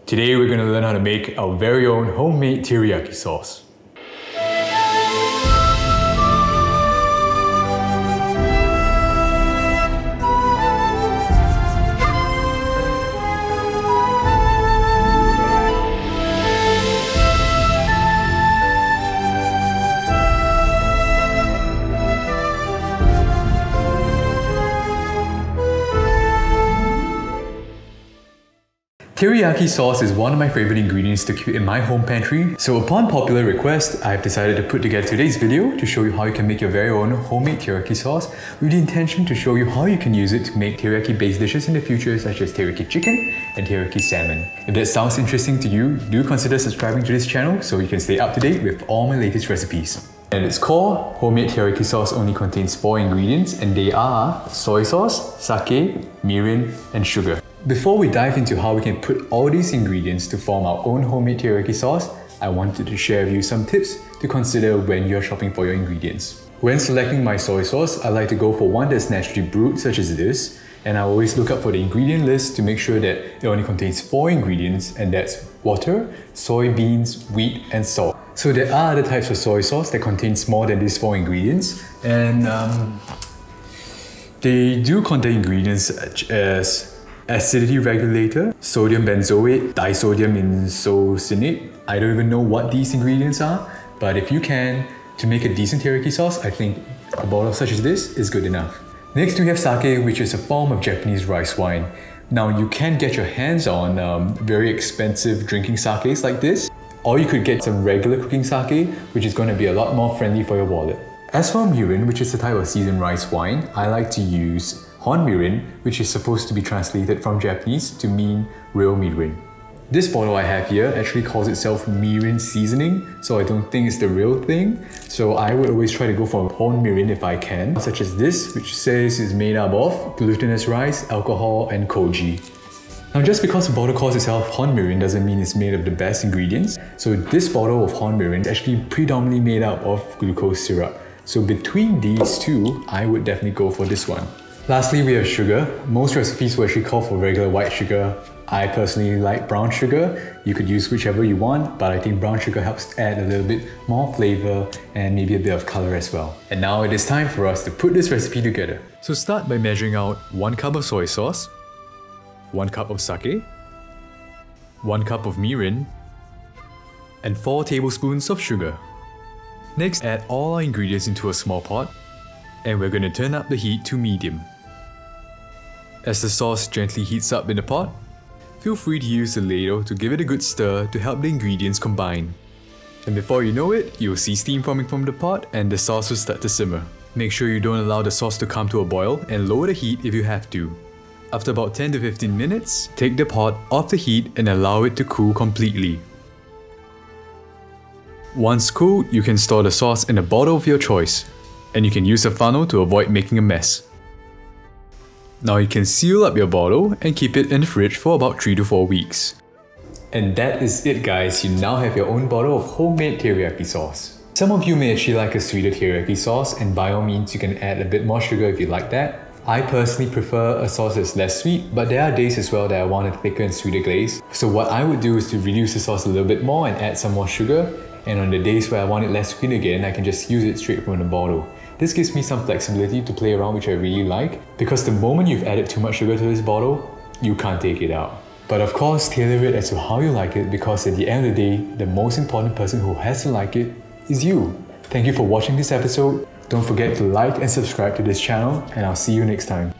Today we're going to learn how to make our very own homemade teriyaki sauce. Teriyaki sauce is one of my favorite ingredients to keep in my home pantry, so upon popular request, I've decided to put together today's video to show you how you can make your very own homemade teriyaki sauce with the intention to show you how you can use it to make teriyaki based dishes in the future such as teriyaki chicken and teriyaki salmon. If that sounds interesting to you, do consider subscribing to this channel so you can stay up to date with all my latest recipes. At its core, homemade teriyaki sauce only contains 4 ingredients and they are soy sauce, sake, mirin and sugar. Before we dive into how we can put all these ingredients to form our own homemade teriyaki sauce, I wanted to share with you some tips to consider when you're shopping for your ingredients. When selecting my soy sauce, I like to go for one that's naturally brewed such as this, and I always look up for the ingredient list to make sure that it only contains 4 ingredients, and that's water, soybeans, wheat and salt. So there are other types of soy sauce that contains more than these 4 ingredients, and they do contain ingredients such as acidity regulator, sodium benzoate, disodium isocyanate. I don't even know what these ingredients are, but if you can, to make a decent teriyaki sauce, I think a bottle such as this is good enough. Next we have sake, which is a form of Japanese rice wine. Now you can get your hands on very expensive drinking sakes like this, or you could get some regular cooking sake, which is going to be a lot more friendly for your wallet. As for mirin, which is a type of seasoned rice wine, I like to use mirin, which is supposed to be translated from Japanese to mean real mirin. This bottle I have here actually calls itself mirin seasoning, so I don't think it's the real thing. So I would always try to go for mirin if I can, such as this, which says it's made up of glutinous rice, alcohol and koji. Now just because the bottle calls itself mirin doesn't mean it's made of the best ingredients. So this bottle of mirin is actually predominantly made up of glucose syrup. So between these two, I would definitely go for this one. Lastly, we have sugar. Most recipes will actually call for regular white sugar. I personally like brown sugar. You could use whichever you want, but I think brown sugar helps add a little bit more flavor and maybe a bit of color as well. And now it is time for us to put this recipe together. So start by measuring out 1 cup of soy sauce, 1 cup of sake, 1 cup of mirin, and 4 tablespoons of sugar. Next, add all our ingredients into a small pot, and we're going to turn up the heat to medium. As the sauce gently heats up in the pot, feel free to use the ladle to give it a good stir to help the ingredients combine. And before you know it, you'll see steam forming from the pot and the sauce will start to simmer. Make sure you don't allow the sauce to come to a boil and lower the heat if you have to. After about 10 to 15 minutes, take the pot off the heat and allow it to cool completely. Once cooled, you can store the sauce in a bottle of your choice, and you can use a funnel to avoid making a mess. Now you can seal up your bottle and keep it in the fridge for about 3 to 4 weeks. And that is it guys, you now have your own bottle of homemade teriyaki sauce. Some of you may actually like a sweeter teriyaki sauce, and by all means you can add a bit more sugar if you like that. I personally prefer a sauce that's less sweet, but there are days as well that I want a thicker and sweeter glaze. So what I would do is to reduce the sauce a little bit more and add some more sugar, and on the days where I want it less sweet again, I can just use it straight from the bottle. This gives me some flexibility to play around, which I really like, because the moment you've added too much sugar to this bottle, you can't take it out. But of course, tailor it as to how you like it, because at the end of the day, the most important person who has to like it is you. Thank you for watching this episode. Don't forget to like and subscribe to this channel, and I'll see you next time.